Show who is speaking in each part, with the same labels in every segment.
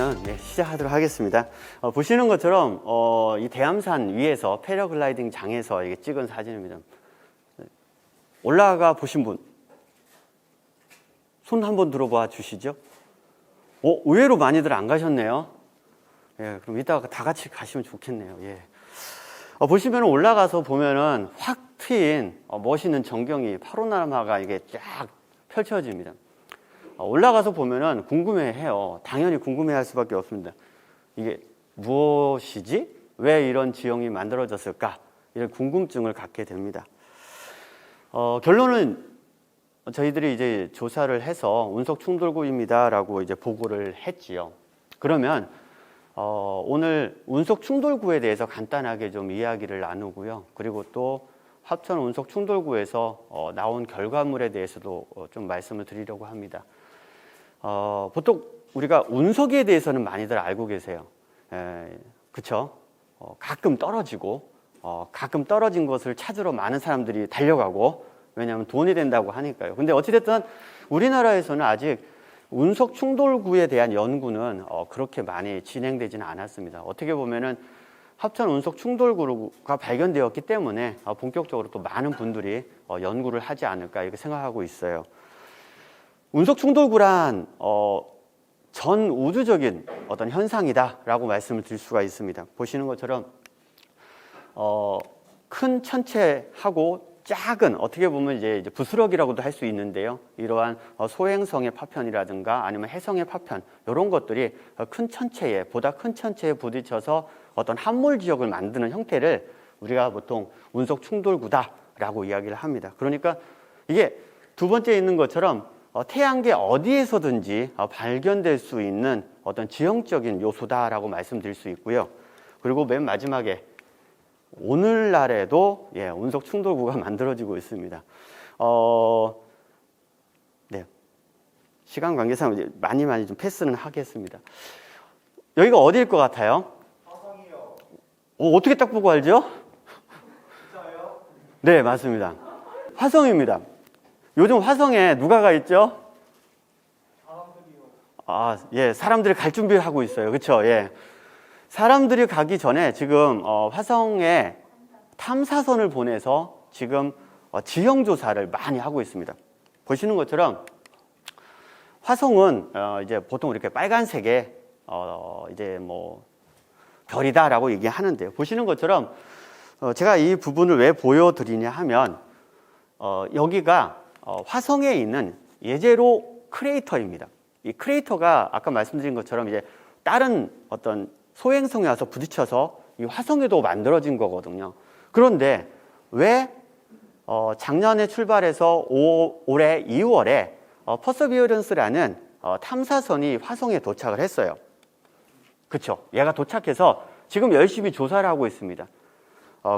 Speaker 1: 그러면 시작하도록 하겠습니다. 보시는 것처럼 이 대암산 위에서 패러글라이딩 장에서 이게 찍은 사진입니다. 올라가 보신 분, 손 한번 들어봐 주시죠. 의외로 많이들 안 가셨네요. 예, 그럼 이따가 다 같이 가시면 좋겠네요. 예. 보시면 올라가서 보면은 확 트인 멋있는 전경이 파노라마가 이게 쫙 펼쳐집니다. 올라가서 보면은 궁금해해요. 당연히 궁금해할 수밖에 없습니다. 이게 무엇이지? 왜 이런 지형이 만들어졌을까? 이런 궁금증을 갖게 됩니다. 결론은 저희들이 이제 조사를 해서 운석 충돌구입니다라고 이제 보고를 했지요. 그러면 오늘 운석 충돌구에 대해서 간단하게 좀 이야기를 나누고요. 그리고 또 합천 운석 충돌구에서 나온 결과물에 대해서도 좀 말씀을 드리려고 합니다. 보통 우리가 운석에 대해서는 많이들 알고 계세요. 그쵸? 가끔 떨어지고, 가끔 떨어진 것을 찾으러 많은 사람들이 달려가고, 왜냐하면 돈이 된다고 하니까요. 근데 어찌됐든 우리나라에서는 아직 운석 충돌구에 대한 연구는 그렇게 많이 진행되지는 않았습니다. 어떻게 보면은 합천 운석 충돌구가 발견되었기 때문에 본격적으로 또 많은 분들이 연구를 하지 않을까 이렇게 생각하고 있어요. 운석 충돌구란 전 우주적인 어떤 현상이다라고 말씀을 드릴 수가 있습니다. 보시는 것처럼 큰 천체하고 작은 어떻게 보면 이제 부스러기라고도 할 수 있는데요. 이러한 소행성의 파편이라든가 아니면 해성의 파편 이런 것들이 큰 천체에 보다 큰 천체에 부딪혀서 어떤 함몰 지역을 만드는 형태를 우리가 보통 운석 충돌구다라고 이야기를 합니다. 그러니까 이게 두 번째 있는 것처럼 태양계 어디에서든지 발견될 수 있는 어떤 지형적인 요소다라고 말씀드릴 수 있고요. 그리고 맨 마지막에 오늘날에도 운석 충돌구가 만들어지고 있습니다. 시간 관계상 많이 좀 패스는 하겠습니다. 여기가 어디일 것 같아요?
Speaker 2: 화성이요.
Speaker 1: 어떻게 딱 보고 알죠?
Speaker 2: 진짜요?
Speaker 1: 네, 맞습니다. 화성입니다. 요즘 화성에 누가 가 있죠?
Speaker 2: 사람들이요.
Speaker 1: 사람들이 갈 준비를 하고 있어요. 그렇죠? 예. 사람들이 가기 전에 지금 화성에 탐사선을 보내서 지금 지형 조사를 많이 하고 있습니다. 보시는 것처럼 화성은 이제 보통 이렇게 빨간색의 이제 뭐 별이다라고 얘기하는데요. 보시는 것처럼 제가 이 부분을 왜 보여드리냐 하면 여기가 화성에 있는 예제로 크레이터입니다. 이 크레이터가 아까 말씀드린 것처럼 이제 다른 어떤 소행성에 와서 부딪혀서 이 화성에도 만들어진 거거든요. 그런데 왜 작년에 출발해서 올해 2월에 퍼서비어런스라는 탐사선이 화성에 도착을 했어요. 그렇죠? 얘가 도착해서 지금 열심히 조사를 하고 있습니다.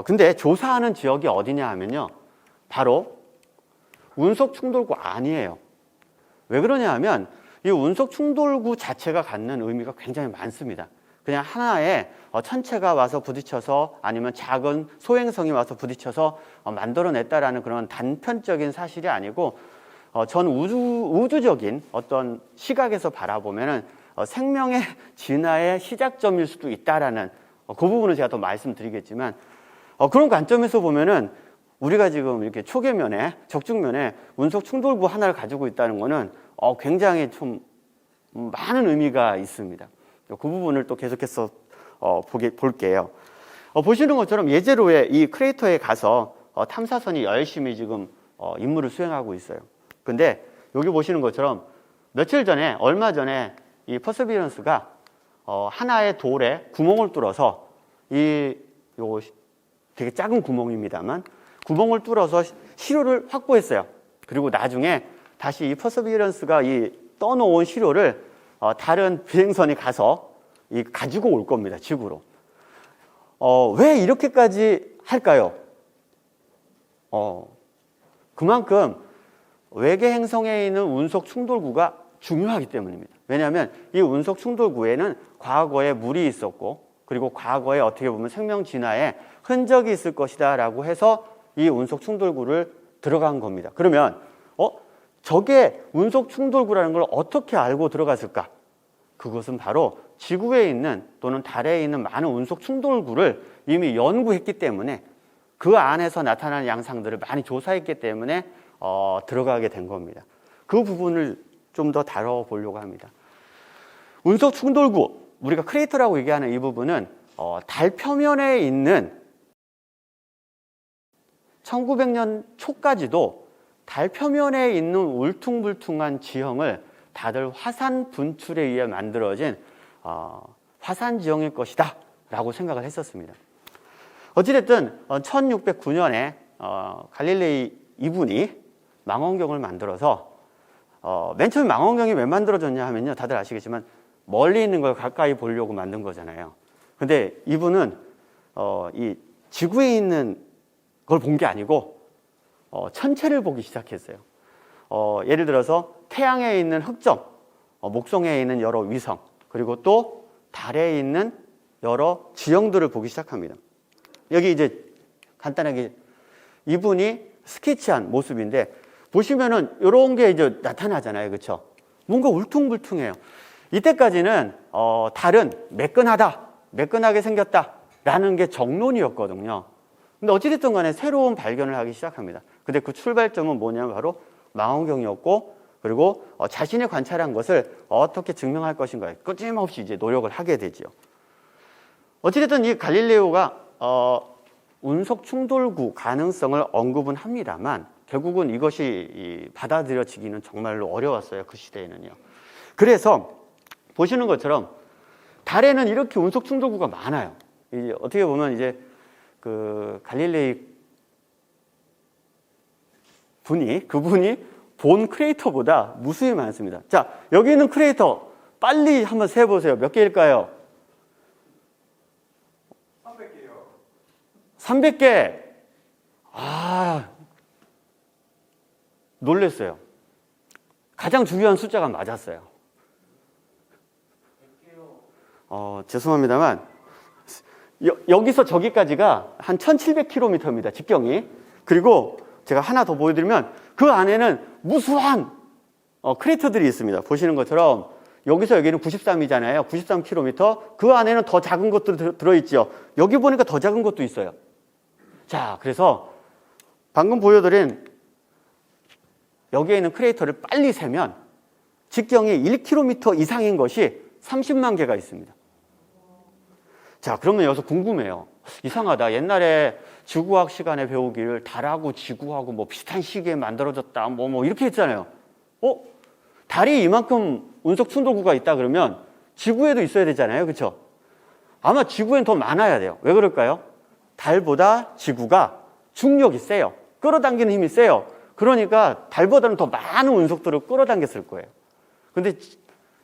Speaker 1: 근데 조사하는 지역이 어디냐 하면요, 바로 운석 충돌구 아니에요. 왜 그러냐 하면 이 운석 충돌구 자체가 갖는 의미가 굉장히 많습니다. 그냥 하나의 천체가 와서 부딪혀서 아니면 작은 소행성이 와서 부딪혀서 만들어냈다라는 그런 단편적인 사실이 아니고 전 우주적인 어떤 시각에서 바라보면은 생명의 진화의 시작점일 수도 있다라는 그 부분은 제가 더 말씀드리겠지만 그런 관점에서 보면은 우리가 지금 이렇게 초계면에 적중면에 운석 충돌구 하나를 가지고 있다는 거는 굉장히 좀 많은 의미가 있습니다. 그 부분을 또 계속해서 볼게요. 보시는 것처럼 예제로의 이 크레이터에 가서 탐사선이 열심히 지금 임무를 수행하고 있어요. 근데 여기 보시는 것처럼 며칠 전에 얼마 전에 이 퍼서비어런스가 하나의 돌에 구멍을 뚫어서 요거 되게 작은 구멍입니다만 구멍을 뚫어서 시료를 확보했어요. 그리고 나중에 다시 이 퍼서비어런스가 이 떠놓은 시료를 다른 비행선이 가서 가지고 올 겁니다. 지구로. 왜 이렇게까지 할까요? 그만큼 외계 행성에 있는 운석 충돌구가 중요하기 때문입니다. 왜냐하면 이 운석 충돌구에는 과거에 물이 있었고 그리고 과거에 어떻게 보면 생명 진화에 흔적이 있을 것이다 라고 해서 이 운석 충돌구를 들어간 겁니다. 그러면 저게 운석 충돌구라는 걸 어떻게 알고 들어갔을까? 그것은 바로 지구에 있는 또는 달에 있는 많은 운석 충돌구를 이미 연구했기 때문에 그 안에서 나타나는 양상들을 많이 조사했기 때문에 들어가게 된 겁니다. 그 부분을 좀 더 다뤄보려고 합니다. 운석 충돌구, 우리가 크레이터라고 얘기하는 이 부분은 달 표면에 있는 1900년 초까지도 달 표면에 있는 울퉁불퉁한 지형을 다들 화산 분출에 의해 만들어진 화산 지형일 것이다 라고 생각을 했었습니다. 어찌됐든 1609년에 갈릴레이 이분이 망원경을 만들어서 맨 처음에 망원경이 왜 만들어졌냐 하면요, 다들 아시겠지만 멀리 있는 걸 가까이 보려고 만든 거잖아요. 근데 이분은 이 지구에 있는 걸 본 게 아니고 천체를 보기 시작했어요. 예를 들어서 태양에 있는 흑점, 목성에 있는 여러 위성, 그리고 또 달에 있는 여러 지형들을 보기 시작합니다. 여기 이제 간단하게 이분이 스케치한 모습인데 보시면은 이런 게 이제 나타나잖아요, 그렇죠? 뭔가 울퉁불퉁해요. 이때까지는 달은 매끈하게 생겼다라는 게 정론이었거든요. 근데 어찌됐든 간에 새로운 발견을 하기 시작합니다. 근데 그 출발점은 뭐냐면 바로 망원경이었고, 그리고 자신이 관찰한 것을 어떻게 증명할 것인가 끊임없이 이제 노력을 하게 되죠. 어찌됐든 이 갈릴레오가 운석 충돌구 가능성을 언급은 합니다만 결국은 이것이 받아들여지기는 정말로 어려웠어요, 그 시대에는요. 그래서 보시는 것처럼 달에는 이렇게 운석 충돌구가 많아요. 이제 어떻게 보면 이제 그 갈릴레이 그분이 본 크레이터보다 무수히 많습니다. 자, 여기 있는 크레이터 빨리 한번 세보세요. 몇 개일까요?
Speaker 2: 300개요.
Speaker 1: 300개. 놀랬어요. 가장 중요한 숫자가 맞았어요. 죄송합니다만 여기서 저기까지가 한 1700km입니다. 직경이. 그리고 제가 하나 더 보여드리면 그 안에는 무수한 크레이터들이 있습니다. 보시는 것처럼 여기서 여기는 93이잖아요. 93km. 그 안에는 더 작은 것도 들어있죠. 여기 보니까 더 작은 것도 있어요. 자, 그래서 방금 보여드린 여기에 있는 크레이터를 빨리 세면 직경이 1km 이상인 것이 30만 개가 있습니다. 자, 그러면 여기서 궁금해요. 이상하다. 옛날에 지구과학 시간에 배우기를 달하고 지구하고 뭐 비슷한 시기에 만들어졌다. 뭐 이렇게 했잖아요. 달이 이만큼 운석 충돌구가 있다 그러면 지구에도 있어야 되잖아요. 그렇죠? 아마 지구엔 더 많아야 돼요. 왜 그럴까요? 달보다 지구가 중력이 세요. 끌어당기는 힘이 세요. 그러니까 달보다는 더 많은 운석들을 끌어당겼을 거예요. 근데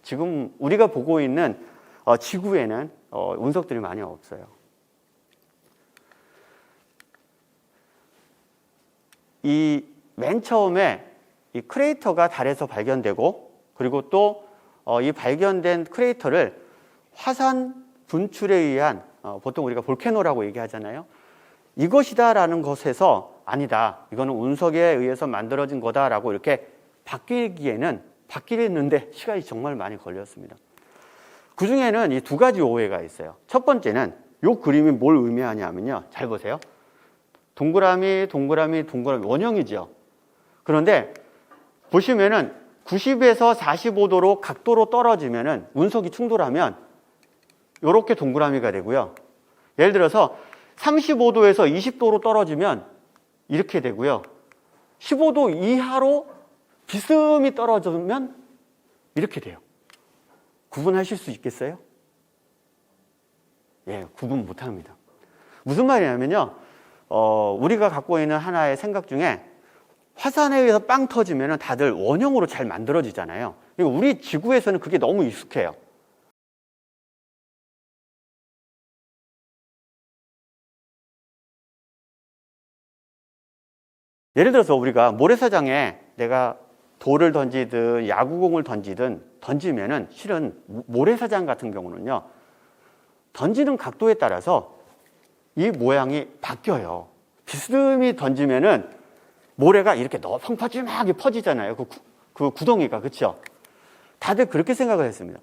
Speaker 1: 지금 우리가 보고 있는 지구에는 운석들이 많이 없어요. 이 맨 처음에 이 크레이터가 달에서 발견되고, 그리고 또 이 발견된 크레이터를 화산 분출에 의한 보통 우리가 볼케노라고 얘기하잖아요. 이것이다라는 것에서 아니다, 이거는 운석에 의해서 만들어진 거다라고 이렇게 바뀌었는데 시간이 정말 많이 걸렸습니다. 그 중에는 이 두 가지 오해가 있어요. 첫 번째는 이 그림이 뭘 의미하냐면요, 잘 보세요. 동그라미 원형이죠. 그런데 보시면은 90에서 45도로 각도로 떨어지면은 운석이 충돌하면 이렇게 동그라미가 되고요. 예를 들어서 35도에서 20도로 떨어지면 이렇게 되고요. 15도 이하로 비스듬히 떨어지면 이렇게 돼요. 구분하실 수 있겠어요? 예, 구분 못합니다. 무슨 말이냐면요, 우리가 갖고 있는 하나의 생각 중에 화산에 의해서 빵 터지면 다들 원형으로 잘 만들어지잖아요. 우리 지구에서는 그게 너무 익숙해요. 예를 들어서 우리가 모래사장에 내가 돌을 던지든 야구공을 던지면은 실은 모래사장 같은 경우는요, 던지는 각도에 따라서 이 모양이 바뀌어요. 비스듬히 던지면은 모래가 이렇게 펑퍼짐하게 퍼지잖아요. 그 구덩이가, 그렇죠? 다들 그렇게 생각을 했습니다.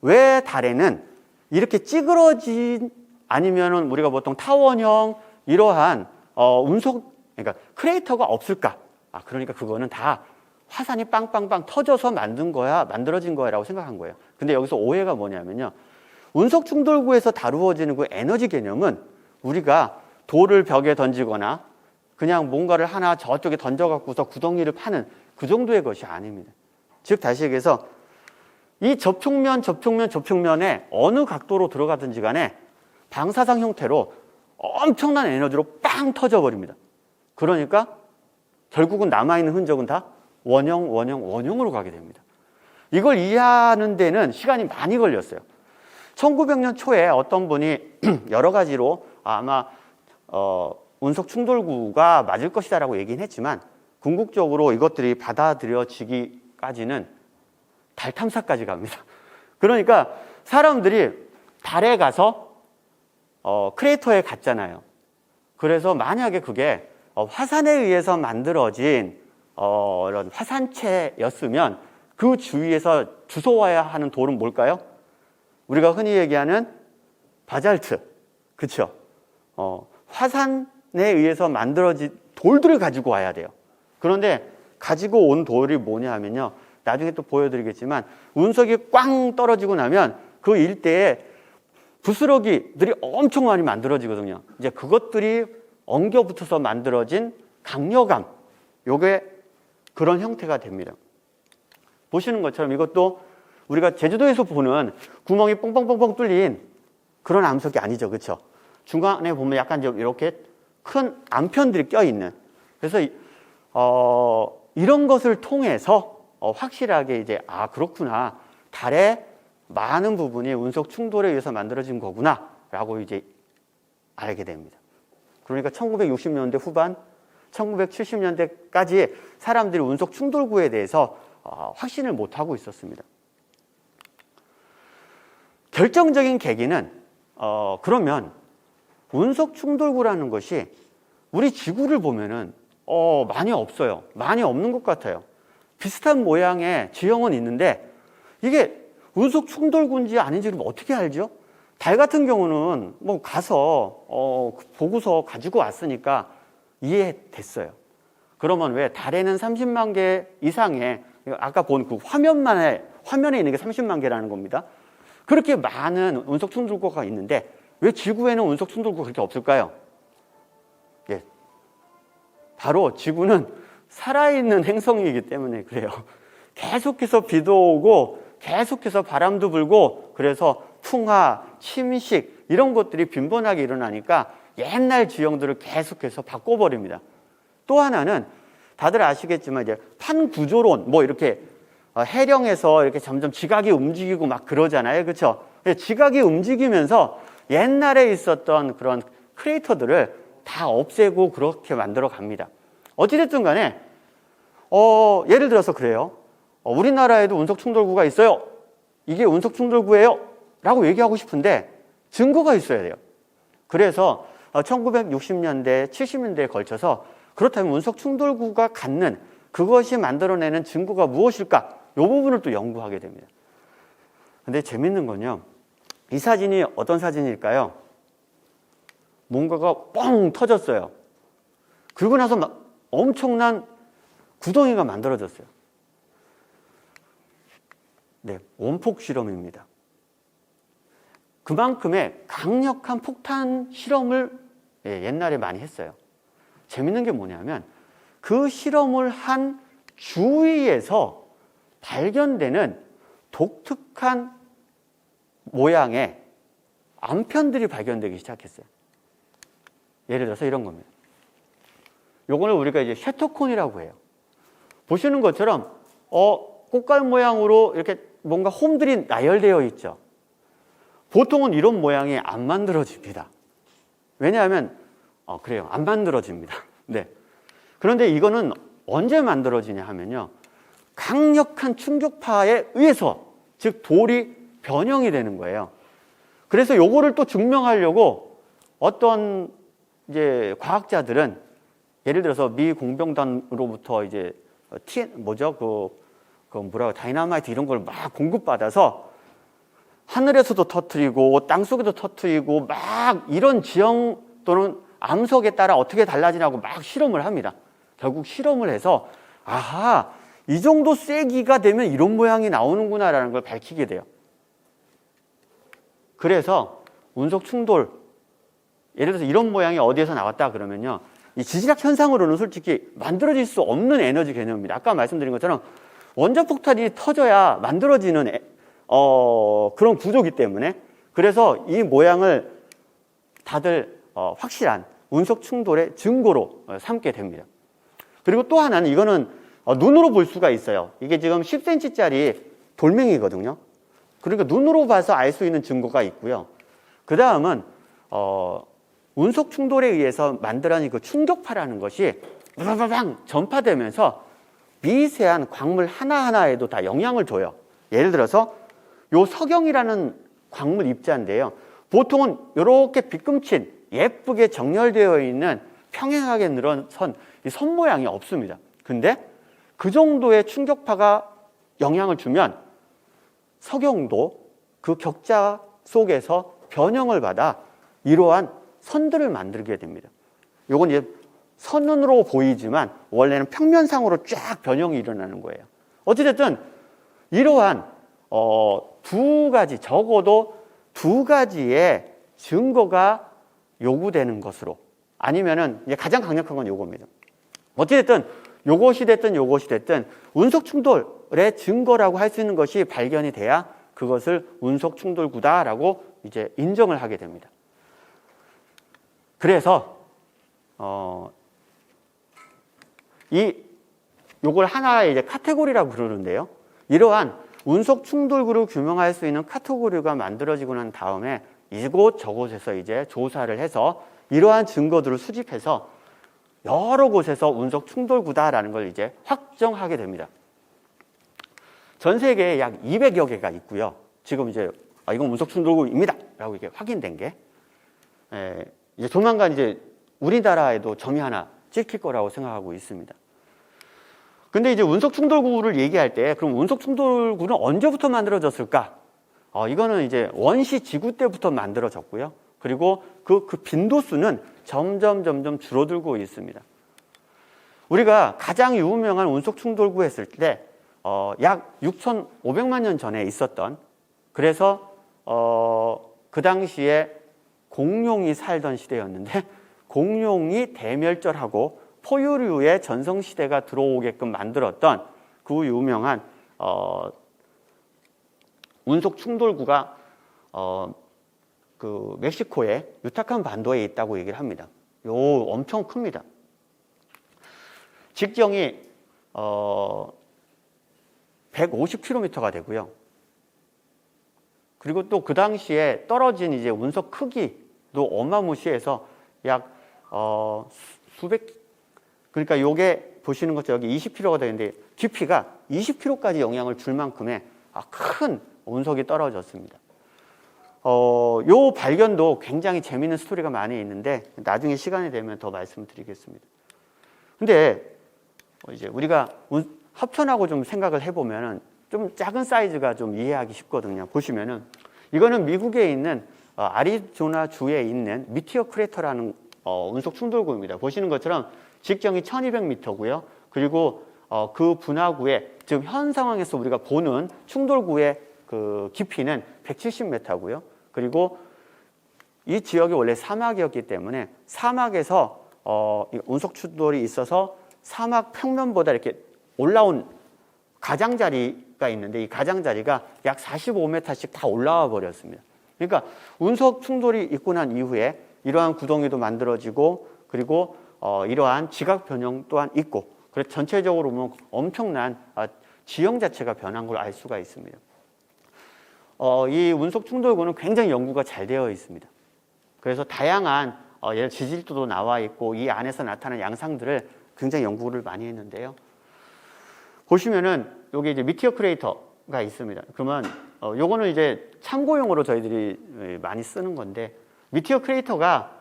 Speaker 1: 왜 달에는 이렇게 찌그러진 아니면은 우리가 보통 타원형 이러한 운석 그러니까 크레이터가 없을까? 그러니까 그거는 다 화산이 빵빵빵 터져서 만들어진 거야라고 생각한 거예요. 근데 여기서 오해가 뭐냐면요. 운석 충돌구에서 다루어지는 그 에너지 개념은 우리가 돌을 벽에 던지거나 그냥 뭔가를 하나 저쪽에 던져갖고서 구덩이를 파는 그 정도의 것이 아닙니다. 즉 다시 얘기해서 이 접촉면에 어느 각도로 들어가든지 간에 방사성 형태로 엄청난 에너지로 빵 터져버립니다. 그러니까 결국은 남아있는 흔적은 다 원형으로 가게 됩니다. 이걸 이해하는 데는 시간이 많이 걸렸어요. 1900년 초에 어떤 분이 여러 가지로 아마 운석 충돌구가 맞을 것이다라고 얘기는 했지만 궁극적으로 이것들이 받아들여지기까지는 달 탐사까지 갑니다. 그러니까 사람들이 달에 가서 크레이터에 갔잖아요. 그래서 만약에 그게 화산에 의해서 만들어진 이런 화산체였으면 그 주위에서 주워와야 하는 돌은 뭘까요? 우리가 흔히 얘기하는 바잘트, 그렇죠? 화산에 의해서 만들어진 돌들을 가지고 와야 돼요. 그런데 가지고 온 돌이 뭐냐 하면요. 나중에 또 보여드리겠지만 운석이 꽝 떨어지고 나면 그 일대에 부스러기들이 엄청 많이 만들어지거든요. 이제 그것들이 엉겨 붙어서 만들어진 강력암, 요게 그런 형태가 됩니다. 보시는 것처럼 이것도 우리가 제주도에서 보는 구멍이 뻥뻥뻥뻥 뚫린 그런 암석이 아니죠. 그렇죠? 중간에 보면 약간 이렇게 큰 암편들이 껴있는. 그래서 이런 것을 통해서 확실하게 이제 그렇구나. 달의 많은 부분이 운석 충돌에 의해서 만들어진 거구나 라고 이제 알게 됩니다. 그러니까 1960년대 후반 1970년대까지 사람들이 운석 충돌구에 대해서 확신을 못하고 있었습니다. 결정적인 계기는 그러면 운석 충돌구라는 것이 우리 지구를 보면은 많이 없어요. 많이 없는 것 같아요. 비슷한 모양의 지형은 있는데 이게 운석 충돌구인지 아닌지를 어떻게 알죠? 달 같은 경우는 뭐 가서 보고서 가지고 왔으니까 이해됐어요. 그러면 왜 달에는 30만 개 이상의 아까 본 그 화면에 있는 게 30만 개라는 겁니다. 그렇게 많은 운석 충돌구가 있는데 왜 지구에는 운석 충돌구가 그렇게 없을까요? 예, 바로 지구는 살아있는 행성이기 때문에 그래요. 계속해서 비도 오고 계속해서 바람도 불고 그래서 풍화, 침식 이런 것들이 빈번하게 일어나니까 옛날 지형들을 계속해서 바꿔버립니다. 또 하나는 다들 아시겠지만 이제 판구조론 뭐 이렇게 해령에서 이렇게 점점 지각이 움직이고 막 그러잖아요. 그렇죠? 지각이 움직이면서 옛날에 있었던 그런 크레이터들을 다 없애고 그렇게 만들어 갑니다. 어찌됐든 간에 예를 들어서 그래요. 우리나라에도 운석 충돌구가 있어요. 이게 운석 충돌구예요 라고 얘기하고 싶은데 증거가 있어야 돼요. 그래서 1960년대, 70년대에 걸쳐서 그렇다면 운석 충돌구가 갖는 그것이 만들어내는 증거가 무엇일까? 이 부분을 또 연구하게 됩니다. 근데 재밌는 건요. 이 사진이 어떤 사진일까요? 뭔가가 뻥 터졌어요. 그러고 나서 막 엄청난 구덩이가 만들어졌어요. 네, 원폭 실험입니다. 그만큼의 강력한 폭탄 실험을 옛날에 많이 했어요. 재밌는 게 뭐냐면 그 실험을 한 주위에서 발견되는 독특한 모양의 암편들이 발견되기 시작했어요. 예를 들어서 이런 겁니다. 요거는 우리가 이제 샤토콘이라고 해요. 보시는 것처럼 꽃갈 모양으로 이렇게 뭔가 홈들이 나열되어 있죠. 보통은 이런 모양이 안 만들어집니다. 왜냐하면 그래요. 안 만들어집니다. 네. 그런데 이거는 언제 만들어지냐 하면요. 강력한 충격파에 의해서 즉 돌이 변형이 되는 거예요. 그래서 요거를 또 증명하려고 어떤 이제 과학자들은 예를 들어서 미 공병단으로부터 이제 다이나마이트 이런 걸 막 공급받아서 하늘에서도 터뜨리고 땅속에도 터뜨리고 막 이런 지형 또는 암석에 따라 어떻게 달라지냐고 막 실험을 합니다. 결국 실험을 해서 아하, 이 정도 세기가 되면 이런 모양이 나오는구나라는 걸 밝히게 돼요. 그래서 운석 충돌, 예를 들어서 이런 모양이 어디에서 나왔다 그러면요, 이 지질학 현상으로는 솔직히 만들어질 수 없는 에너지 개념입니다. 아까 말씀드린 것처럼 원자폭탄이 터져야 만들어지는 그런 구조기 때문에, 그래서 이 모양을 다들 확실한 운석 충돌의 증거로 삼게 됩니다. 그리고 또 하나는 이거는 눈으로 볼 수가 있어요. 이게 지금 10cm짜리 돌멩이거든요. 그러니까 눈으로 봐서 알 수 있는 증거가 있고요. 그 다음은 운석 충돌에 의해서 만들어진 그 충격파라는 것이 바바바방 전파되면서 미세한 광물 하나하나에도 다 영향을 줘요. 예를 들어서 요 석영이라는 광물 입자인데요. 보통은 이렇게 빗금친 예쁘게 정렬되어 있는 평행하게 늘어선 이 선 모양이 없습니다. 근데 그 정도의 충격파가 영향을 주면 석영도 그 격자 속에서 변형을 받아 이러한 선들을 만들게 됩니다. 요건 이제 선으로 보이지만 원래는 평면상으로 쫙 변형이 일어나는 거예요. 어찌됐든 이러한 두 가지, 적어도 두 가지의 증거가 요구되는 것으로, 아니면은 이제 가장 강력한 건 요겁니다. 어찌됐든 요것이 됐든 운석 충돌의 증거라고 할 수 있는 것이 발견이 돼야 그것을 운석 충돌구다라고 이제 인정을 하게 됩니다. 그래서 요걸 하나의 이제 카테고리라고 부르는데요. 이러한 운석 충돌구를 규명할 수 있는 카테고리가 만들어지고 난 다음에 이곳 저곳에서 이제 조사를 해서 이러한 증거들을 수집해서 여러 곳에서 운석 충돌구다라는 걸 이제 확정하게 됩니다. 전 세계에 약 200여 개가 있고요. 지금 이제 이건 운석 충돌구입니다 라고 이렇게 확인된 게 이제 조만간 이제 우리나라에도 점이 하나 찍힐 거라고 생각하고 있습니다. 근데 이제 운석 충돌구를 얘기할 때 그럼 운석 충돌구는 언제부터 만들어졌을까? 이거는 이제 원시 지구 때부터 만들어졌고요. 그리고 그 빈도수는 점점 줄어들고 있습니다. 우리가 가장 유명한 운석 충돌구 했을 때 약 6,500만 년 전에 있었던, 그래서 그 당시에 공룡이 살던 시대였는데 공룡이 대멸절하고 포유류의 전성시대가 들어오게끔 만들었던 그 유명한 운석 충돌구가 그 멕시코의 유타칸 반도에 있다고 얘기를 합니다. 요 엄청 큽니다. 직경이 150km가 되고요. 그리고 또 그 당시에 떨어진 이제 운석 크기도 어마무시해서 약 그러니까 요게 보시는 것처럼 여기 20km가 되는데 깊이가 20km까지 영향을 줄 만큼의 큰 운석이 떨어졌습니다. 요 발견도 굉장히 재미있는 스토리가 많이 있는데 나중에 시간이 되면 더 말씀드리겠습니다. 근데 이제 우리가 합천하고 좀 생각을 해보면은 좀 작은 사이즈가 좀 이해하기 쉽거든요. 보시면은 이거는 미국에 있는 아리조나 주에 있는 미티어 크레터라는 운석 충돌구입니다. 보시는 것처럼 직경이 1200m고요. 그리고 그 분화구의, 즉 현 상황에서 우리가 보는 충돌구의 그 깊이는 170m고요. 그리고 이 지역이 원래 사막이었기 때문에 사막에서 운석 충돌이 있어서 사막 평면보다 이렇게 올라온 가장자리가 있는데 이 가장자리가 약 45m씩 다 올라와 버렸습니다. 그러니까 운석 충돌이 있고 난 이후에 이러한 구덩이도 만들어지고 그리고 이러한 지각 변형 또한 있고, 그래서 전체적으로 보면 엄청난 지형 자체가 변한 걸 알 수가 있습니다. 이 운석 충돌구는 굉장히 연구가 잘 되어 있습니다. 그래서 다양한 예를 지질도도 나와 있고 이 안에서 나타나는 양상들을 굉장히 연구를 많이 했는데요. 보시면은 여기 이제 미티어 크레이터가 있습니다. 그러면 요거는 이제 참고용으로 저희들이 많이 쓰는 건데, 미티어 크레이터가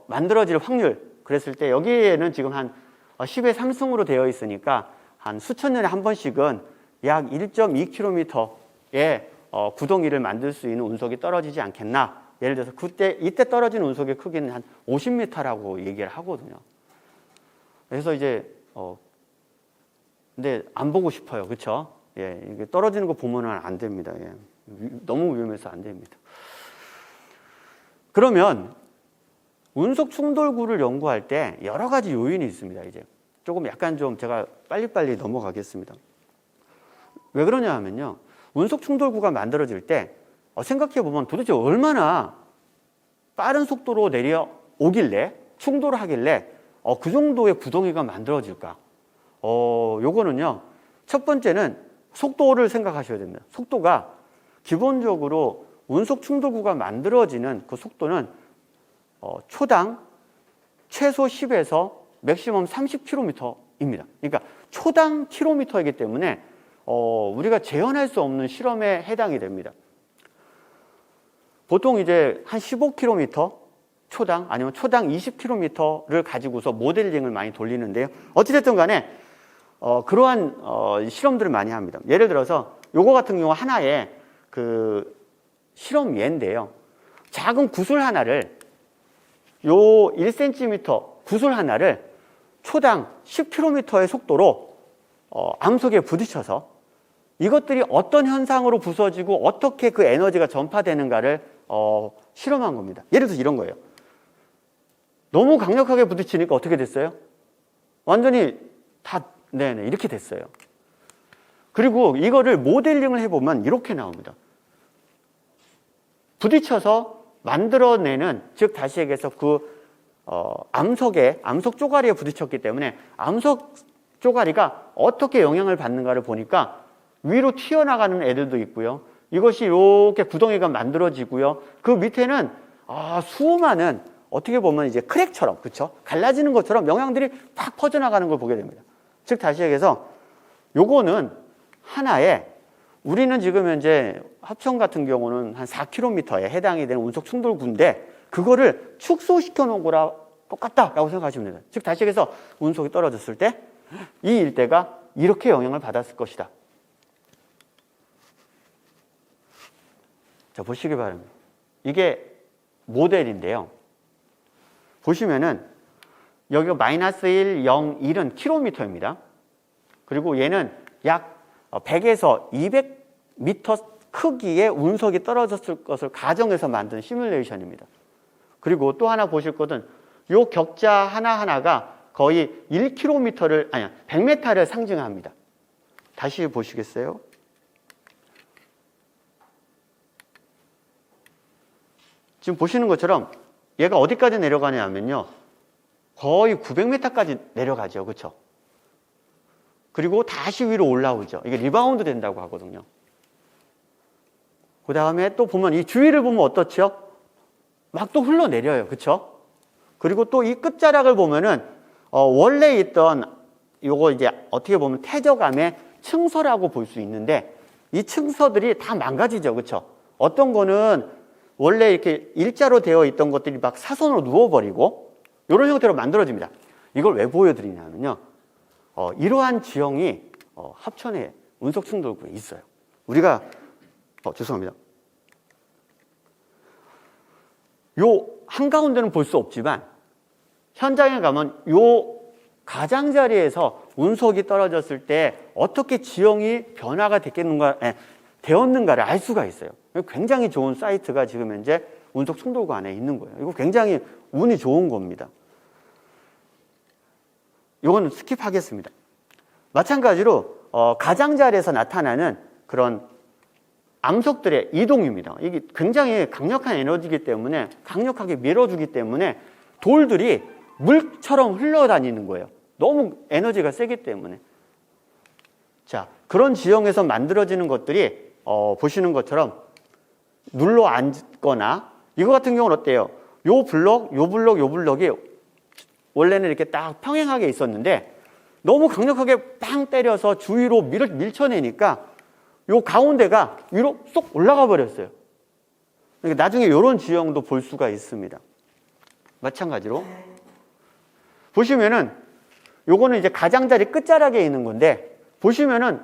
Speaker 1: 만들어질 확률 그랬을 때 여기에는 지금 한 10의 3승으로 되어 있으니까 한 수천 년에 한 번씩은 약 1.2km의 구덩이를 만들 수 있는 운석이 떨어지지 않겠나. 예를 들어서 이때 떨어진 운석의 크기는 한 50m라고 얘기를 하거든요. 그래서 이제 근데 안 보고 싶어요, 그렇죠? 예, 이게 떨어지는 거 보면은 안 됩니다. 예. 너무 위험해서 안 됩니다. 그러면 운석 충돌구를 연구할 때 여러 가지 요인이 있습니다. 이제 조금 약간 좀 제가 빨리빨리 넘어가겠습니다. 왜 그러냐 하면요, 운석 충돌구가 만들어질 때 생각해 보면 도대체 얼마나 빠른 속도로 내려오길래 충돌을 하길래 그 정도의 구덩이가 만들어질까? 요거는요, 첫 번째는 속도를 생각하셔야 됩니다. 속도가 기본적으로 운석 충돌구가 만들어지는 그 속도는 초당 최소 10에서 맥시멈 30km입니다. 그러니까 초당 킬로미터이기 때문에 우리가 재현할 수 없는 실험에 해당이 됩니다. 보통 이제 한 15km 초당 아니면 초당 20km를 가지고서 모델링을 많이 돌리는데요. 어찌됐든 간에 그러한 실험들을 많이 합니다. 예를 들어서 요거 같은 경우 하나의 그 실험 예인데요. 작은 구슬 하나를 요 1cm 구슬 하나를 초당 10km의 속도로 암석에 부딪혀서 이것들이 어떤 현상으로 부서지고 어떻게 그 에너지가 전파되는가를 실험한 겁니다. 예를 들어서 이런 거예요. 너무 강력하게 부딪히니까 어떻게 됐어요? 완전히 다 네네 이렇게 됐어요. 그리고 이거를 모델링을 해보면 이렇게 나옵니다. 부딪혀서 만들어내는, 즉 다시 얘기해서 그 암석 쪼가리에 부딪혔기 때문에 암석 쪼가리가 어떻게 영향을 받는가를 보니까 위로 튀어나가는 애들도 있고요. 이것이 이렇게 구덩이가 만들어지고요. 그 밑에는 수많은 어떻게 보면 이제 크랙처럼, 그렇죠? 갈라지는 것처럼 영향들이 팍 퍼져나가는 걸 보게 됩니다. 즉 다시 얘기해서 요거는 하나의, 우리는 지금 현재 합천 같은 경우는 한 4km에 해당이 되는 운석 충돌구인데 그거를 축소시켜 놓은 거랑 똑같다라고 생각하시면 됩니다. 즉 다시 얘기해서 운석이 떨어졌을 때 이 일대가 이렇게 영향을 받았을 것이다. 자, 보시기 바랍니다. 이게 모델인데요. 보시면은 여기가 마이너스 1, 0, 1은 킬로미터입니다. 그리고 얘는 약 100에서 200m 크기의 운석이 떨어졌을 것을 가정해서 만든 시뮬레이션입니다. 그리고 또 하나 보실 것은 이 격자 하나하나가 거의 1km를, 아니 100m를 상징합니다. 다시 보시겠어요? 지금 보시는 것처럼 얘가 어디까지 내려가냐 하면요, 거의 900m까지 내려가죠. 그렇죠? 그리고 다시 위로 올라오죠. 이게 리바운드 된다고 하거든요. 그 다음에 또 보면 이 주위를 보면 어떻죠? 막 또 흘러내려요. 그렇죠? 그리고 또 이 끝자락을 보면은 원래 있던 요거 이제 어떻게 보면 퇴적암의 층서라고 볼 수 있는데 이 층서들이 다 망가지죠. 그렇죠? 어떤 거는 원래 이렇게 일자로 되어 있던 것들이 막 사선으로 누워버리고 이런 형태로 만들어집니다. 이걸 왜 보여드리냐면요, 이러한 지형이 합천의 운석 충돌구에 있어요. 우리가 죄송합니다. 요 한가운데는 볼 수 없지만 현장에 가면 요 가장자리에서 운석이 떨어졌을 때 어떻게 지형이 변화가 되었는가를 알 수가 있어요. 굉장히 좋은 사이트가 지금 현재 운석 충돌구 안에 있는 거예요. 이거 굉장히 운이 좋은 겁니다. 이거는 스킵하겠습니다. 마찬가지로 가장자리에서 나타나는 그런 암석들의 이동입니다. 이게 굉장히 강력한 에너지이기 때문에, 강력하게 밀어주기 때문에 돌들이 물처럼 흘러다니는 거예요. 너무 에너지가 세기 때문에. 자, 그런 지형에서 만들어지는 것들이 보시는 것처럼 눌러 앉거나, 이거 같은 경우는 어때요? 요 블럭, 요 블럭, 요 블럭이 원래는 이렇게 딱 평행하게 있었는데 너무 강력하게 빵 때려서 주위로 밀쳐내니까 요 가운데가 위로 쏙 올라가 버렸어요. 그러니까 나중에 이런 지형도 볼 수가 있습니다. 마찬가지로 보시면은 요거는 이제 가장자리 끝자락에 있는 건데 보시면은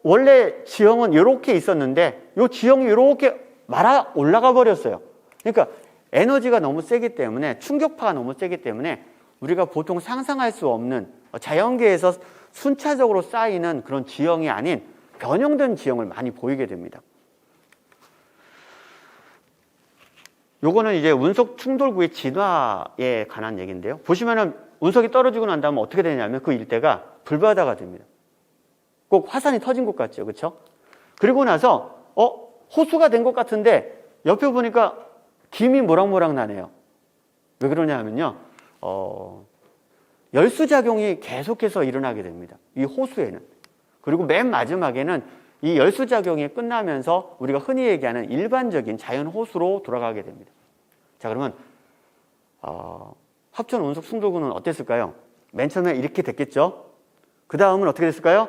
Speaker 1: 원래 지형은 이렇게 있었는데 이 지형이 이렇게 말아 올라가 버렸어요. 그러니까 에너지가 너무 세기 때문에, 충격파가 너무 세기 때문에 우리가 보통 상상할 수 없는 자연계에서 순차적으로 쌓이는 그런 지형이 아닌 변형된 지형을 많이 보이게 됩니다. 요거는 이제 운석 충돌구의 진화에 관한 얘기인데요. 보시면은 운석이 떨어지고 난 다음에 어떻게 되냐면 그 일대가 불바다가 됩니다. 꼭 화산이 터진 것 같죠, 그렇죠? 그리고 나서 호수가 된 것 같은데 옆에 보니까 김이 모락모락 나네요. 왜 그러냐 하면요, 열수작용이 계속해서 일어나게 됩니다. 이 호수에는. 그리고 맨 마지막에는 이 열수작용이 끝나면서 우리가 흔히 얘기하는 일반적인 자연 호수로 돌아가게 됩니다. 자, 그러면 합천 운석 충돌구는 어땠을까요? 맨 처음에 이렇게 됐겠죠? 그 다음은 어떻게 됐을까요?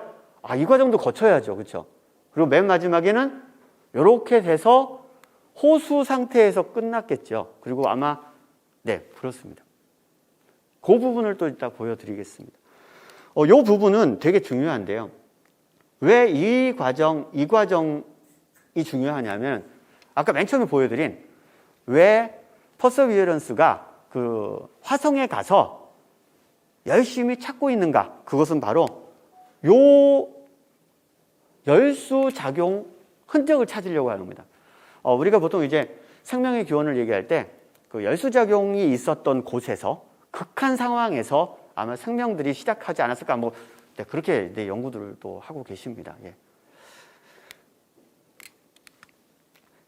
Speaker 1: 이 과정도 거쳐야죠, 그렇죠? 그리고 맨 마지막에는 이렇게 돼서 호수 상태에서 끝났겠죠. 그리고 아마 그렇습니다. 그 부분을 또 이따 보여드리겠습니다. 이 부분은 되게 중요한데요. 왜 이 과정이 중요하냐면, 아까 맨 처음에 보여드린 왜 퍼서비어런스가 그 화성에 가서 열심히 찾고 있는가? 그것은 바로 요 열수작용 흔적을 찾으려고 하는 겁니다. 우리가 보통 이제 생명의 기원을 얘기할 때 그 열수작용이 있었던 곳에서, 극한 상황에서 아마 생명들이 시작하지 않았을까, 그렇게 연구들도 하고 계십니다. 예.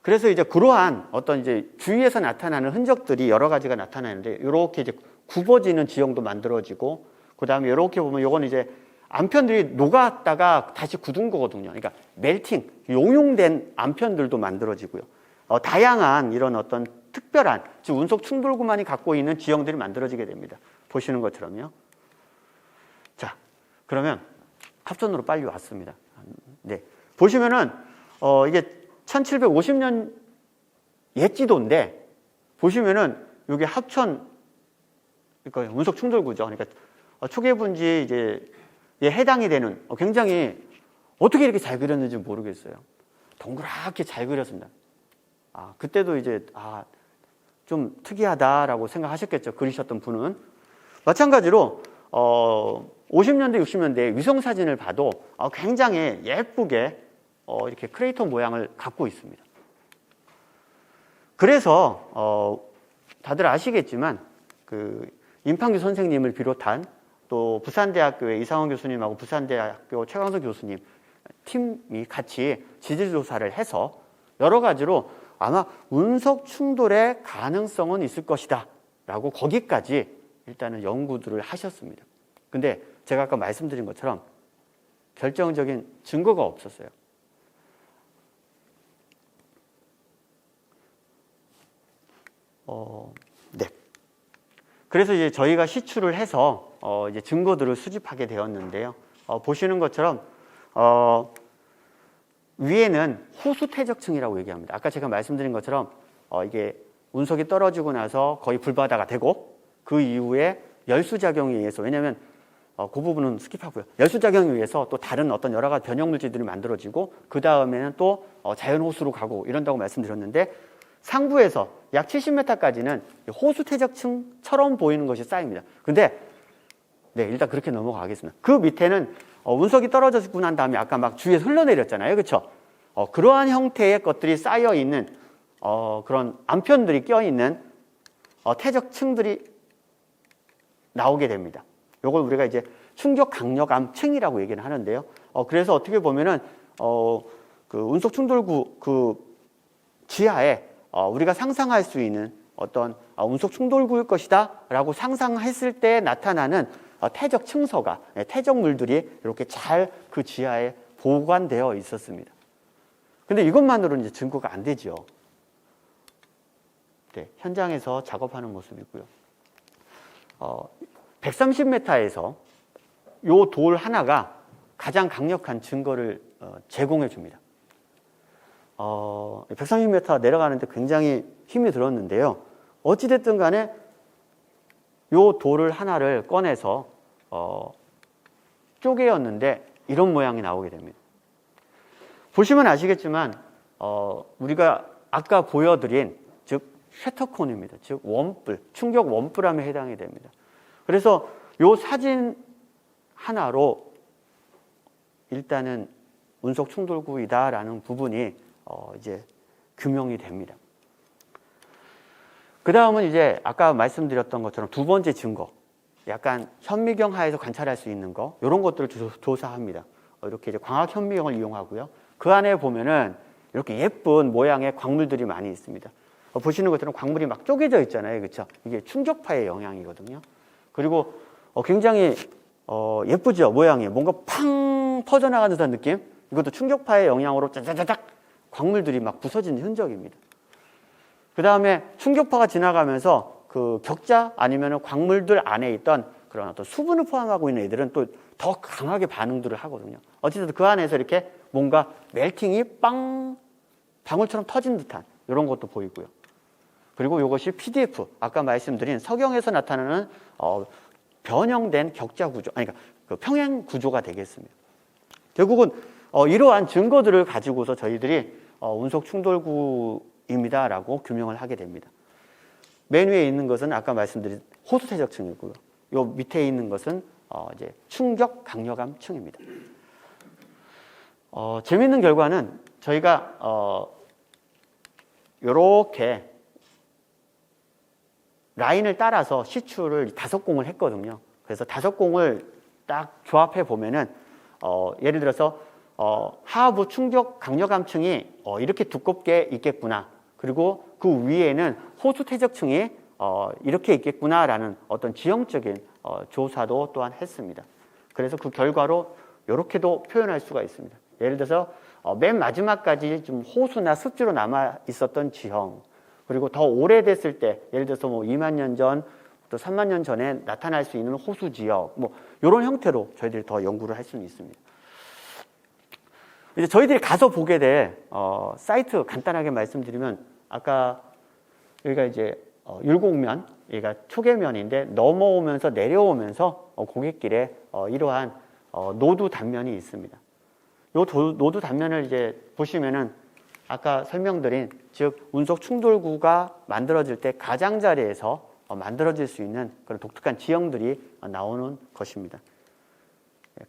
Speaker 1: 그래서 이제 그러한 어떤 이제 주위에서 나타나는 흔적들이 여러 가지가 나타나는데, 이렇게 이제 굽어지는 지형도 만들어지고, 그 다음에 이렇게 보면 요건 이제 암편들이 녹았다가 다시 굳은 거거든요. 그러니까 멜팅, 용융된 암편들도 만들어지고요. 다양한 이런 어떤 특별한, 즉 운석 충돌구만이 갖고 있는 지형들이 만들어지게 됩니다. 보시는 것처럼요. 자, 그러면 합천으로 빨리 왔습니다. 네, 보시면은 이게 1750년 옛 지도인데, 보시면은 여기 합천, 그러니까 운석 충돌구죠. 그러니까 초계분지 이제 해당이 되는, 굉장히 어떻게 이렇게 잘 그렸는지 모르겠어요. 동그랗게 잘 그렸습니다. 그때도 이제 좀 특이하다라고 생각하셨겠죠, 그리셨던 분은. 마찬가지로 50년대, 60년대 위성 사진을 봐도 굉장히 예쁘게 이렇게 크레이터 모양을 갖고 있습니다. 그래서 다들 아시겠지만 그 임판규 선생님을 비롯한 또 부산대학교의 이상원 교수님하고 부산대학교 최광석 교수님 팀이 같이 지질조사를 해서 여러 가지로 아마 운석 충돌의 가능성은 있을 것이다 라고 거기까지 일단은 연구들을 하셨습니다. 근데 제가 아까 말씀드린 것처럼 결정적인 증거가 없었어요. 네. 그래서 이제 저희가 시추를 해서 이제 증거들을 수집하게 되었는데요. 보시는 것처럼 위에는 호수 퇴적층이라고 얘기합니다. 아까 제가 말씀드린 것처럼 이게 운석이 떨어지고 나서 거의 불바다가 되고, 그 이후에 열수작용에 의해서, 왜냐하면 그 부분은 스킵하고요. 열수작용에 의해서 또 다른 어떤 여러 가지 변형물질들이 만들어지고, 그 다음에는 또 자연호수로 가고 이런다고 말씀드렸는데, 상부에서 약 70m까지는 호수 퇴적층처럼 보이는 것이 쌓입니다. 근데 일단 그렇게 넘어가겠습니다. 그 밑에는 운석이 떨어지고 난 다음에 아까 막 주위에서 흘러내렸잖아요, 그렇죠? 그러한 형태의 것들이 쌓여 있는 그런 암편들이 껴 있는 퇴적층들이 나오게 됩니다. 이걸 우리가 이제 충격 강력암층이라고 얘기를 하는데요. 그래서 어떻게 보면은 그 운석 충돌구 그 지하에 우리가 상상할 수 있는 어떤 운석 충돌구일 것이다라고 상상했을 때 나타나는 퇴적 층서가, 퇴적물들이 이렇게 잘 그 지하에 보관되어 있었습니다. 근데 이것만으로는 이제 증거가 안 되죠. 네, 현장에서 작업하는 모습이고요. 130m에서 요 돌 하나가 가장 강력한 증거를 제공해 줍니다. 130m 내려가는데 굉장히 힘이 들었는데요. 어찌됐든 간에 요 돌을 하나를 꺼내서 쪼개었는데 이런 모양이 나오게 됩니다. 보시면 아시겠지만 우리가 아까 보여드린 즉 쉐터콘입니다. 즉 원뿔, 충격 원뿔함에 해당이 됩니다. 그래서 이 사진 하나로 일단은 운석 충돌구이다라는 부분이 이제 규명이 됩니다. 그 다음은 이제 아까 말씀드렸던 것처럼 두 번째 증거, 약간 현미경 하에서 관찰할 수 있는 거, 이런 것들을 조사합니다. 이렇게 이제 광학 현미경을 이용하고요. 그 안에 보면은 이렇게 예쁜 모양의 광물들이 많이 있습니다. 보시는 것처럼 광물이 막 쪼개져 있잖아요, 그렇죠? 이게 충격파의 영향이거든요. 그리고 굉장히 예쁘죠, 모양이. 뭔가 팡 퍼져나가는 듯한 느낌? 이것도 충격파의 영향으로 짜자자작 광물들이 막 부서지는 흔적입니다. 그 다음에 충격파가 지나가면서 그 격자 아니면 광물들 안에 있던 그런 어떤 수분을 포함하고 있는 애들은 또 더 강하게 반응들을 하거든요. 어쨌든 그 안에서 이렇게 뭔가 멜팅이 빵 방울처럼 터진 듯한 이런 것도 보이고요. 그리고 이것이 PDF, 아까 말씀드린 석영에서 나타나는 변형된 격자 구조, 아니 그러니까 그 평행 구조가 되겠습니다. 결국은 이러한 증거들을 가지고서 저희들이 운석 충돌구입니다라고 규명을 하게 됩니다. 맨 위에 있는 것은 아까 말씀드린 호수 퇴적층이고요. 요 밑에 있는 것은 이제 충격 강력암층입니다. 재미있는 결과는 저희가 이렇게 라인을 따라서 시추를 5공을 했거든요. 그래서 5공을 딱 조합해 보면은 예를 들어서 하부 충격 강력암층이 이렇게 두껍게 있겠구나. 그리고 그 위에는 호수 퇴적층이 이렇게 있겠구나라는 어떤 지형적인 조사도 또한 했습니다. 그래서 그 결과로 이렇게도 표현할 수가 있습니다. 예를 들어서 맨 마지막까지 좀 호수나 습지로 남아 있었던 지형, 그리고 더 오래됐을 때, 예를 들어서 뭐 2만 년 전, 또 3만 년 전에 나타날 수 있는 호수 지역, 뭐 이런 형태로 저희들이 더 연구를 할 수는 있습니다. 이제 저희들이 가서 보게 될 사이트 간단하게 말씀드리면, 아까 여기가 이제 율곡면, 여기가 초계면인데 넘어오면서 내려오면서 고갯길에 이러한 노두 단면이 있습니다. 요 노두 단면을 이제 보시면은 아까 설명드린 즉 운석 충돌구가 만들어질 때 가장자리에서 만들어질 수 있는 그런 독특한 지형들이 나오는 것입니다.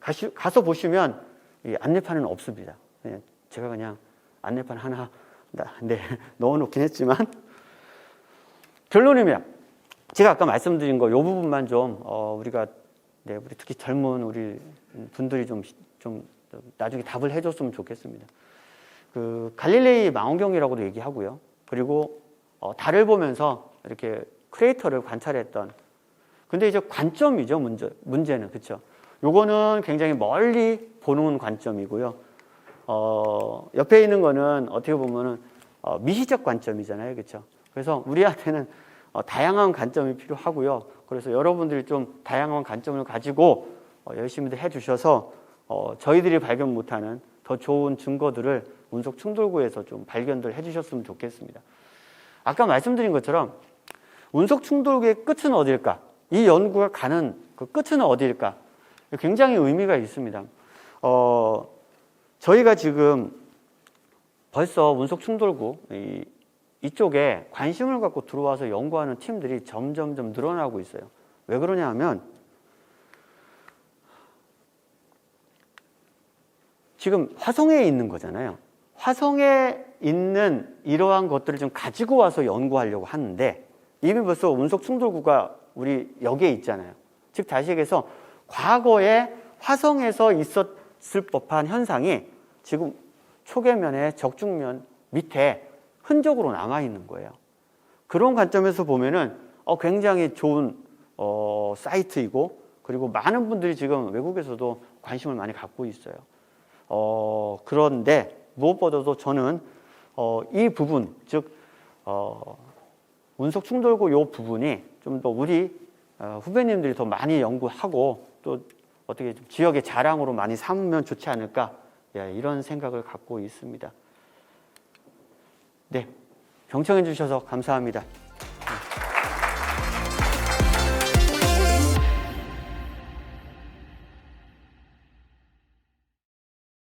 Speaker 1: 가서 보시면 이 안내판은 없습니다. 제가 그냥 안내판 하나 넣어놓긴 했지만 결론입니다. 제가 아까 말씀드린 거 이 부분만 좀 우리가 우리 특히 젊은 우리 분들이 좀 나중에 답을 해줬으면 좋겠습니다. 그 갈릴레이 망원경이라고도 얘기하고요. 그리고 달을 보면서 이렇게 크레이터를 관찰했던. 근데 이제 관점이죠, 문제는. 그렇죠? 요거는 굉장히 멀리 보는 관점이고요. 옆에 있는 거는 어떻게 보면은 미시적 관점이잖아요. 그렇죠? 그래서 우리한테는 다양한 관점이 필요하고요. 그래서 여러분들이 좀 다양한 관점을 가지고 열심히들 해주셔서 저희들이 발견 못하는 더 좋은 증거들을 운석 충돌구에서 좀 발견들 해주셨으면 좋겠습니다. 아까 말씀드린 것처럼 운석 충돌구의 끝은 어딜까? 이 연구가 가는 그 끝은 어딜까? 굉장히 의미가 있습니다. 저희가 지금 벌써 운석 충돌구 이쪽에 관심을 갖고 들어와서 연구하는 팀들이 점점점 늘어나고 있어요. 왜 그러냐 하면 지금 화성에 있는 거잖아요. 화성에 있는 이러한 것들을 좀 가지고 와서 연구하려고 하는데 이미 벌써 운석 충돌구가 우리 여기에 있잖아요. 즉 다시 얘기해서 과거에 화성에서 있었을 법한 현상이 지금 초계면의 적중면 밑에 흔적으로 남아있는 거예요. 그런 관점에서 보면은 굉장히 좋은 사이트이고 그리고 많은 분들이 지금 외국에서도 관심을 많이 갖고 있어요. 그런데 무엇보다도 저는 이 부분, 즉 운석 충돌구 이 부분이 좀 더 우리 후배님들이 더 많이 연구하고 또 어떻게 좀 지역의 자랑으로 많이 삼으면 좋지 않을까, 이런 생각을 갖고 있습니다. 네, 경청해 주셔서 감사합니다.